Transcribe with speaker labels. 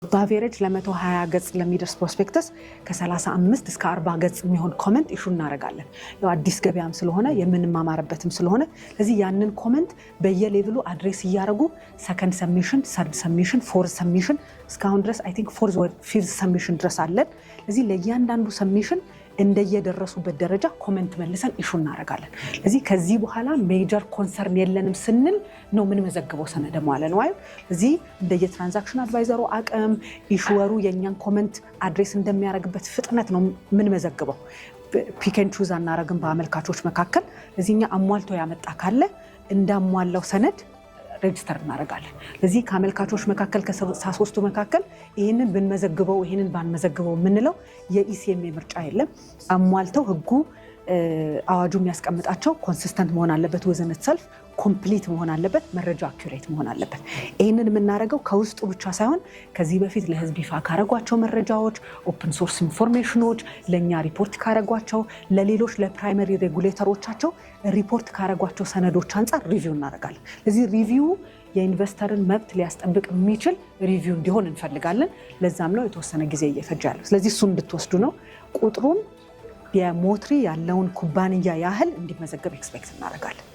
Speaker 1: በአቬሬጅ ለ120 ገጽ ለሚደርስ ፕሮስፔክተስ ከ35 እስከ 40 ገጽ የሚሆን ኮመንት ኢሹ እናደርጋለን። ያው አዲስ ገበያም ስለሆነ የምንማማርበትም ስለሆነ ስለዚህ ያንን ኮመንት በየሌቭሉ አድሬስ እያደረጉ ሰከንድ ሰብሚሽን፣ ሰርድ ሰብሚሽን፣ ፎርዝ ሰብሚሽን እስካሁን ድረስ አይ ቲንክ ፎርዝ ወይ ፊፍዝ ሰብሚሽን ድረስ አለን። ስለዚህ ለእያንዳንዱ ሰብሚሽን እንደየደረሱበት ደረጃ ኮመንት መልሰን ኢሹ እናደርጋለን። ስለዚህ ከዚህ በኋላ ሜጀር ኮንሰርን የለንም ስንል ነው ምን መዘግበው ሰነደ መዋለ ንዋዩ እዚህ እንደየትራንዛክሽን አድቫይዘሩ አቅም ኢሹወሩ የኛን ኮመንት አድሬስ እንደሚያደርግበት ፍጥነት ነው ምን መዘግበው። ፒክ ኤንድ ቹዝ አናረግም በአመልካቾች መካከል። እዚህኛ አሟልቶ ያመጣ ካለ እንዳሟላው ሰነድ ሬጅስተር እናደርጋለን። ለዚህ ከአመልካቾች መካከል ከ3ቱ መካከል ይህንን ብንመዘግበው ይህንን ባንመዘግበው የምንለው የኢሲኤምኤ ምርጫ የለም። አሟልተው ህጉ አዋጁ የሚያስቀምጣቸው ኮንሲስተንት መሆን አለበት፣ ወዘነት ሰልፍ ኮምፕሊት መሆን አለበት፣ መረጃ አኩሬት መሆን አለበት። ይህንን የምናደርገው ከውስጡ ብቻ ሳይሆን ከዚህ በፊት ለህዝብ ይፋ ካረጓቸው መረጃዎች፣ ኦፕን ሶርስ ኢንፎርሜሽኖች፣ ለእኛ ሪፖርት ካረጓቸው፣ ለሌሎች ለፕራይመሪ ሬጉሌተሮቻቸው ሪፖርት ካረጓቸው ሰነዶች አንጻር ሪቪው እናደርጋለን። ለዚህ ሪቪው የኢንቨስተርን መብት ሊያስጠብቅ የሚችል ሪቪው እንዲሆን እንፈልጋለን። ለዛም ነው የተወሰነ ጊዜ እየፈጀ ያለው። ስለዚህ እሱን እንድትወስዱ ነው። ቁጥሩም የሞትሪ ያለውን ኩባንያ ያህል እንዲመዘገብ ኤክስፔክት እናደርጋለን።